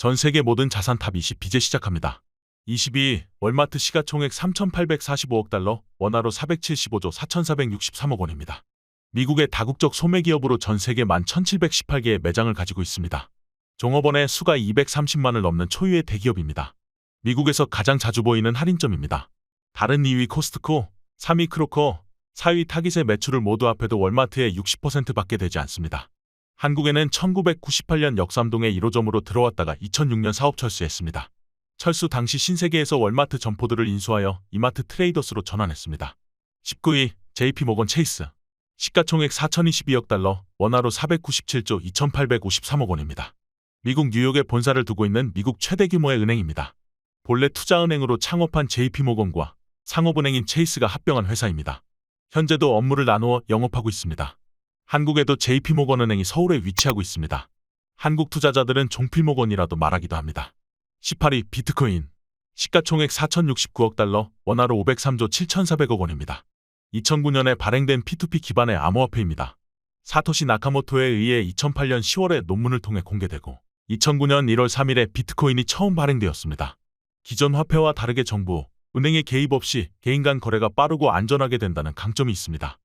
전 세계 모든 자산 탑 20 비제 시작합니다. 22. 월마트 시가총액 3,845억 달러, 원화로 475조 4,463억 원입니다. 미국의 다국적 소매기업으로 전 세계 11,718개의 매장을 가지고 있습니다. 종업원의 수가 230만을 넘는 초유의 대기업입니다. 미국에서 가장 자주 보이는 할인점입니다. 다른 2위 코스트코, 3위 크로커, 4위 타깃의 매출을 모두 합해도 월마트의 60%밖에 되지 않습니다. 한국에는 1998년 역삼동의 1호점으로 들어왔다가 2006년 사업 철수했습니다. 철수 당시 신세계에서 월마트 점포들을 인수하여 이마트 트레이더스로 전환했습니다. 19위 JP모건 체이스, 시가총액 4,022억 달러, 원화로 497조 2,853억 원입니다. 미국 뉴욕에 본사를 두고 있는 미국 최대 규모의 은행입니다. 본래 투자은행으로 창업한 JP모건과 상업은행인 체이스가 합병한 회사입니다. 현재도 업무를 나누어 영업하고 있습니다. 한국에도 JP모건은행이 서울에 위치하고 있습니다. 한국 투자자들은 종필모건이라도 말하기도 합니다. 18위 비트코인, 시가총액 4,069억 달러, 원화로 503조 7,400억 원입니다. 2009년에 발행된 P2P 기반의 암호화폐입니다. 사토시 나카모토에 의해 2008년 10월에 논문을 통해 공개되고 2009년 1월 3일에 비트코인이 처음 발행되었습니다. 기존 화폐와 다르게 정부, 은행의 개입 없이 개인 간 거래가 빠르고 안전하게 된다는 강점이 있습니다.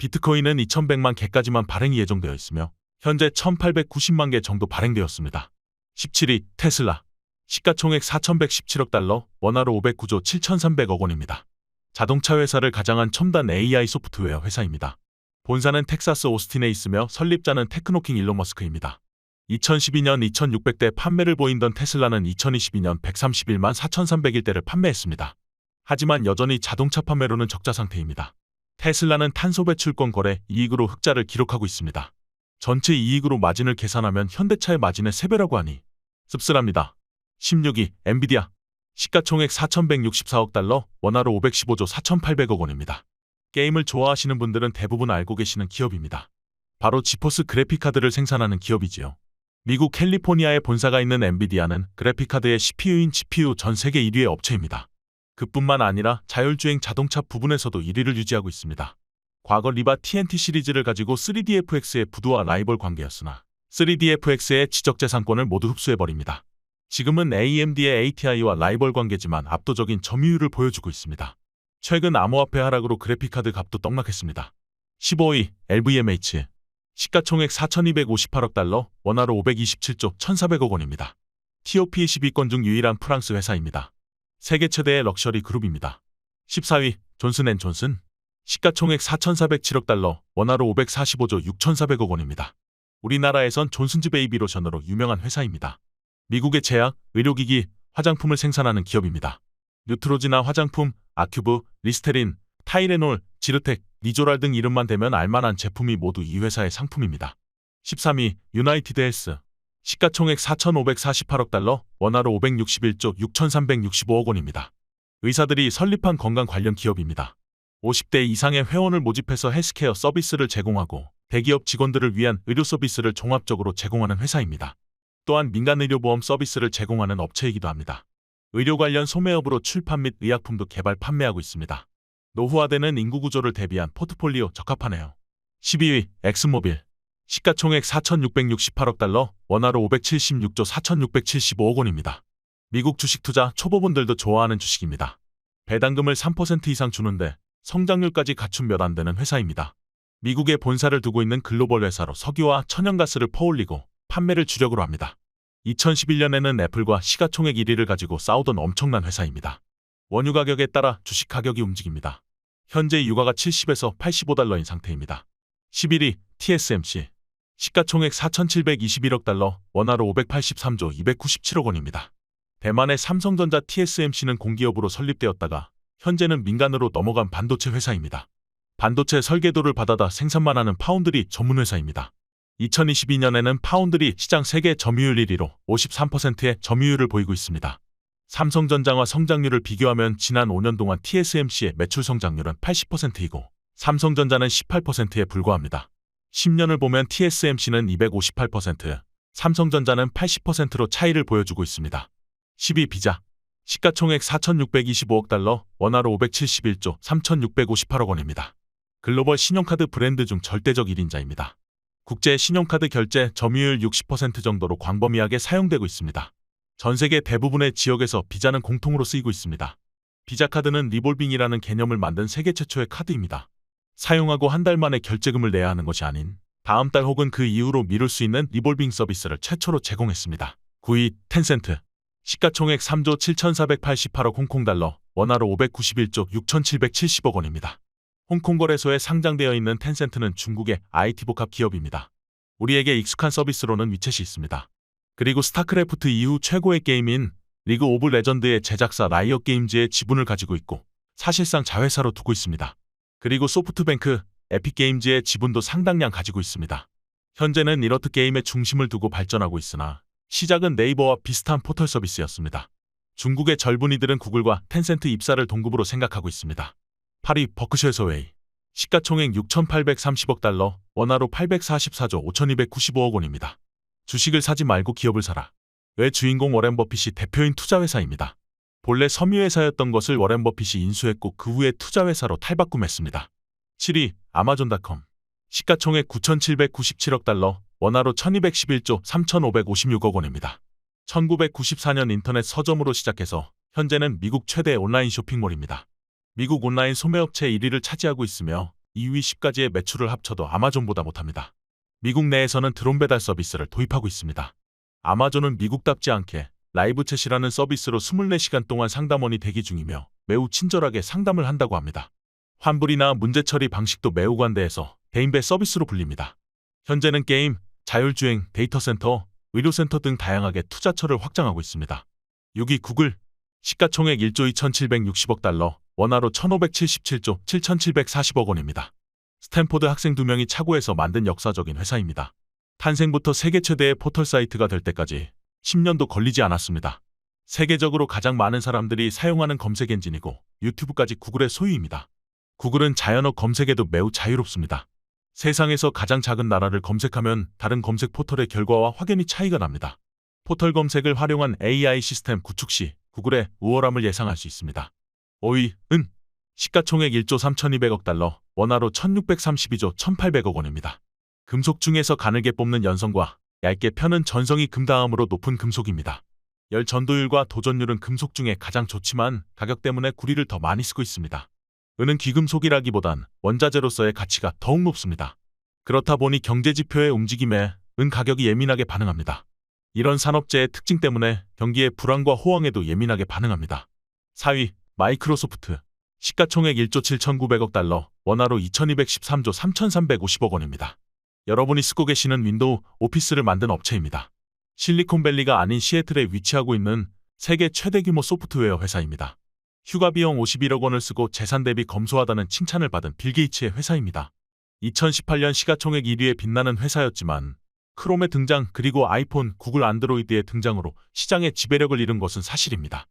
비트코인은 2,100만 개까지만 발행이 예정되어 있으며 현재 1,890만 개 정도 발행되었습니다. 17위 테슬라, 시가총액 4,117억 달러, 원화로 509조 7,300억 원입니다. 자동차 회사를 가장한 첨단 AI 소프트웨어 회사입니다. 본사는 텍사스 오스틴에 있으며 설립자는 테크노킹 일론 머스크입니다. 2012년 2,600대 판매를 보이던 테슬라는 2022년 131만 4,301대를 판매했습니다. 하지만 여전히 자동차 판매로는 적자 상태입니다. 테슬라는 탄소 배출권 거래 이익으로 흑자를 기록하고 있습니다. 전체 이익으로 마진을 계산하면 현대차의 마진의 3배라고 하니 씁쓸합니다. 16위 엔비디아, 시가총액 4,164억 달러, 원화로 515조 4,800억 원입니다. 게임을 좋아하시는 분들은 대부분 알고 계시는 기업입니다. 바로 지포스 그래픽카드를 생산하는 기업이지요. 미국 캘리포니아에 본사가 있는 엔비디아는 그래픽카드의 CPU인 GPU 전 세계 1위의 업체입니다. 그뿐만 아니라 자율주행 자동차 부분에서도 1위를 유지하고 있습니다. 과거 리바 TNT 시리즈를 가지고 3DFX의 부두와 라이벌 관계였으나 3DFX의 지적재산권을 모두 흡수해버립니다. 지금은 AMD의 ATI와 라이벌 관계지만 압도적인 점유율을 보여주고 있습니다. 최근 암호화폐 하락으로 그래픽카드 값도 떡락했습니다. 15위 LVMH, 시가총액 4,258억 달러, 원화로 527조 1,400억 원입니다. TOP 10위권 중 유일한 프랑스 회사입니다. 세계 최대의 럭셔리 그룹입니다. 14위 존슨앤존슨, 시가총액 4,407억 달러, 원화로 545조 6,400억 원입니다. 우리나라에선 존슨즈 베이비 로션으로 유명한 회사입니다. 미국의 제약, 의료기기, 화장품을 생산하는 기업입니다. 뉴트로지나 화장품, 아큐브, 리스테린, 타이레놀, 지르텍, 니조랄 등 이름만 대면 알만한 제품이 모두 이 회사의 상품입니다. 13위 유나이티드 헬스, 시가총액 4,548억 달러, 원화로 561조 6,365억 원입니다. 의사들이 설립한 건강 관련 기업입니다. 50대 이상의 회원을 모집해서 헬스케어 서비스를 제공하고 대기업 직원들을 위한 의료 서비스를 종합적으로 제공하는 회사입니다. 또한 민간의료보험 서비스를 제공하는 업체이기도 합니다. 의료 관련 소매업으로 출판 및 의약품도 개발 판매하고 있습니다. 노후화되는 인구 구조를 대비한 포트폴리오 적합하네요. 12위 엑슨모빌, 시가총액 4,668억 달러, 원화로 576조 4,675억 원입니다. 미국 주식 투자 초보분들도 좋아하는 주식입니다. 배당금을 3% 이상 주는데 성장률까지 갖춘 몇 안 되는 회사입니다. 미국에 본사를 두고 있는 글로벌 회사로 석유와 천연가스를 퍼올리고 판매를 주력으로 합니다. 2011년에는 애플과 시가총액 1위를 가지고 싸우던 엄청난 회사입니다. 원유 가격에 따라 주식 가격이 움직입니다. 현재 유가가 70에서 85달러인 상태입니다. 11위 TSMC, 시가총액 4,721억 달러, 원화로 583조 297억 원입니다. 대만의 삼성전자 TSMC는 공기업으로 설립되었다가 현재는 민간으로 넘어간 반도체 회사입니다. 반도체 설계도를 받아다 생산만 하는 파운드리 전문 회사입니다. 2022년에는 파운드리 시장 세계 점유율 1위로 53%의 점유율을 보이고 있습니다. 삼성전자와 성장률을 비교하면 지난 5년 동안 TSMC의 매출 성장률은 80%이고 삼성전자는 18%에 불과합니다. 10년을 보면 TSMC는 258%, 삼성전자는 80%로 차이를 보여주고 있습니다. 12 비자, 시가총액 4,625억 달러, 원화로 571조 3,658억 원입니다. 글로벌 신용카드 브랜드 중 절대적 1인자입니다. 국제 신용카드 결제 점유율 60% 정도로 광범위하게 사용되고 있습니다. 전 세계 대부분의 지역에서 비자는 공통으로 쓰이고 있습니다. 비자 카드는 리볼빙이라는 개념을 만든 세계 최초의 카드입니다. 사용하고 한 달 만에 결제금을 내야 하는 것이 아닌 다음 달 혹은 그 이후로 미룰 수 있는 리볼빙 서비스를 최초로 제공했습니다. 9위 텐센트. 시가총액 3조 7,488억 홍콩달러, 원화로 591조 6,770억 원입니다. 홍콩 거래소에 상장되어 있는 텐센트는 중국의 IT 복합 기업입니다. 우리에게 익숙한 서비스로는 위챗이 있습니다. 그리고 스타크래프트 이후 최고의 게임인 리그 오브 레전드의 제작사 라이엇 게임즈의 지분을 가지고 있고 사실상 자회사로 두고 있습니다. 그리고 소프트뱅크, 에픽게임즈의 지분도 상당량 가지고 있습니다. 현재는 이러트 게임의 중심을 두고 발전하고 있으나 시작은 네이버와 비슷한 포털 서비스였습니다. 중국의 젊은 이들은 구글과 텐센트 입사를 동급으로 생각하고 있습니다. 8위 버크셔 소웨이. 시가총액 6,830억 달러, 원화로 844조 5,295억 원입니다. 주식을 사지 말고 기업을 사라. 의 주인공 워렌 버핏이 대표인 투자회사입니다. 본래 섬유회사였던 것을 워렌 버핏이 인수했고 그 후에 투자회사로 탈바꿈했습니다. 7위 아마존닷컴. 시가총액 9,797억 달러, 원화로 1,211조 3,556억 원입니다. 1994년 인터넷 서점으로 시작해서 현재는 미국 최대 온라인 쇼핑몰입니다. 미국 온라인 소매업체 1위를 차지하고 있으며 2위 10가지의 매출을 합쳐도 아마존보다 못합니다. 미국 내에서는 드론 배달 서비스를 도입하고 있습니다. 아마존은 미국답지 않게 라이브 챗이라는 서비스로 24시간 동안 상담원이 대기 중이며 매우 친절하게 상담을 한다고 합니다. 환불이나 문제 처리 방식도 매우 관대해서 대인배 서비스로 불립니다. 현재는 게임, 자율주행, 데이터센터, 의료센터 등 다양하게 투자처를 확장하고 있습니다. 6위 구글. 시가총액 1조 2,760억 달러, 원화로 1,577조 7,740억 원입니다. 스탠포드 학생 2명이 착오해서 만든 역사적인 회사입니다. 탄생부터 세계 최대의 포털 사이트가 될 때까지 10년도 걸리지 않았습니다. 세계적으로 가장 많은 사람들이 사용하는 검색 엔진이고 유튜브까지 구글의 소유입니다. 구글은 자연어 검색에도 매우 자유롭습니다. 세상에서 가장 작은 나라를 검색하면 다른 검색 포털의 결과와 확연히 차이가 납니다. 포털 검색을 활용한 AI 시스템 구축 시 구글의 우월함을 예상할 수 있습니다. 5위 은. 시가총액 1조 3,200억 달러, 원화로 1,632조 1,800억 원입니다. 금속 중에서 가늘게 뽑는 연성과 얇게 펴는 전성이 금 다음으로 높은 금속입니다. 열 전도율과 도전율은 금속 중에 가장 좋지만 가격 때문에 구리를 더 많이 쓰고 있습니다. 은은 귀금속이라기보단 원자재로서의 가치가 더욱 높습니다. 그렇다 보니 경제지표의 움직임에 은 가격이 예민하게 반응합니다. 이런 산업재의 특징 때문에 경기의 불황과 호황에도 예민하게 반응합니다. 4위 마이크로소프트. 시가총액 1조 7,900억 달러, 원화로 2,213조 3,350억 원입니다. 여러분이 쓰고 계시는 윈도우, 오피스를 만든 업체입니다. 실리콘밸리가 아닌 시애틀에 위치하고 있는 세계 최대 규모 소프트웨어 회사입니다. 휴가 비용 51억 원을 쓰고 재산 대비 검소하다는 칭찬을 받은 빌 게이츠의 회사입니다. 2018년 시가총액 1위에 빛나는 회사였지만 크롬의 등장 그리고 아이폰, 구글 안드로이드의 등장으로 시장의 지배력을 잃은 것은 사실입니다.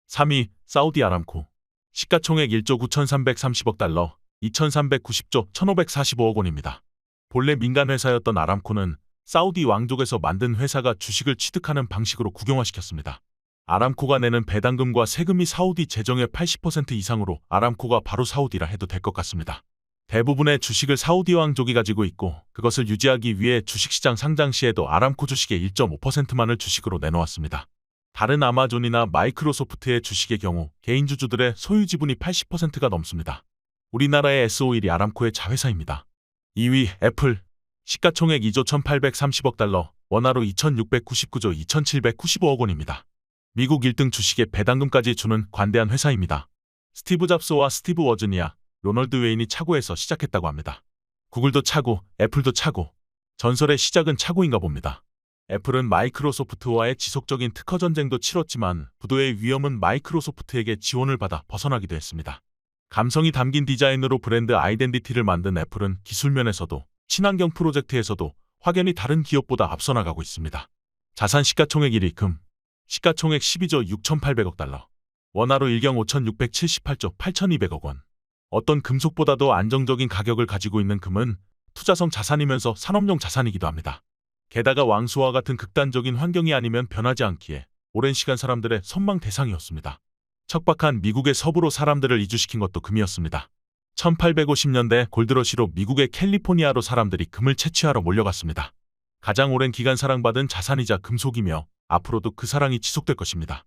3위 사우디 아람코. 시가총액 1조 9,330억 달러, 2,390조 1,545억 원입니다. 본래 민간 회사였던 아람코는 사우디 왕족에서 만든 회사가 주식을 취득하는 방식으로 국영화시켰습니다. 아람코가 내는 배당금과 세금이 사우디 재정의 80% 이상으로 아람코가 바로 사우디라 해도 될 것 같습니다. 대부분의 주식을 사우디 왕족이 가지고 있고 그것을 유지하기 위해 주식시장 상장 시에도 아람코 주식의 1.5%만을 주식으로 내놓았습니다. 다른 아마존이나 마이크로소프트의 주식의 경우 개인 주주들의 소유 지분이 80%가 넘습니다. 우리나라의 S51이 아람코의 자회사입니다. 2위 애플. 시가총액 2조 1,830억 달러, 원화로 2,699조 2,795억 원입니다. 미국 1등 주식의 배당금까지 주는 관대한 회사입니다. 스티브 잡스와 스티브 워즈니아, 로널드 웨인이 차고에서 시작했다고 합니다. 구글도 차고, 애플도 차고. 전설의 시작은 차고인가 봅니다. 애플은 마이크로소프트와의 지속적인 특허 전쟁도 치렀지만 부도의 위험은 마이크로소프트에게 지원을 받아 벗어나기도 했습니다. 감성이 담긴 디자인으로 브랜드 아이덴티티를 만든 애플은 기술 면에서도 친환경 프로젝트에서도 확연히 다른 기업보다 앞서 나가고 있습니다. 자산 시가총액 1위 금. 시가총액 12조 6,800억 달러. 원화로 1경 5,678조 8,200억 원. 어떤 금속보다도 안정적인 가격을 가지고 있는 금은 투자성 자산이면서 산업용 자산이기도 합니다. 게다가 왕수와 같은 극단적인 환경이 아니면 변하지 않기에 오랜 시간 사람들의 선망 대상이었습니다. 척박한 미국의 서부로 사람들을 이주시킨 것도 금이었습니다. 1850년대 골드러시로 미국의 캘리포니아로 사람들이 금을 채취하러 몰려갔습니다. 가장 오랜 기간 사랑받은 자산이자 금속이며 앞으로도 그 사랑이 지속될 것입니다.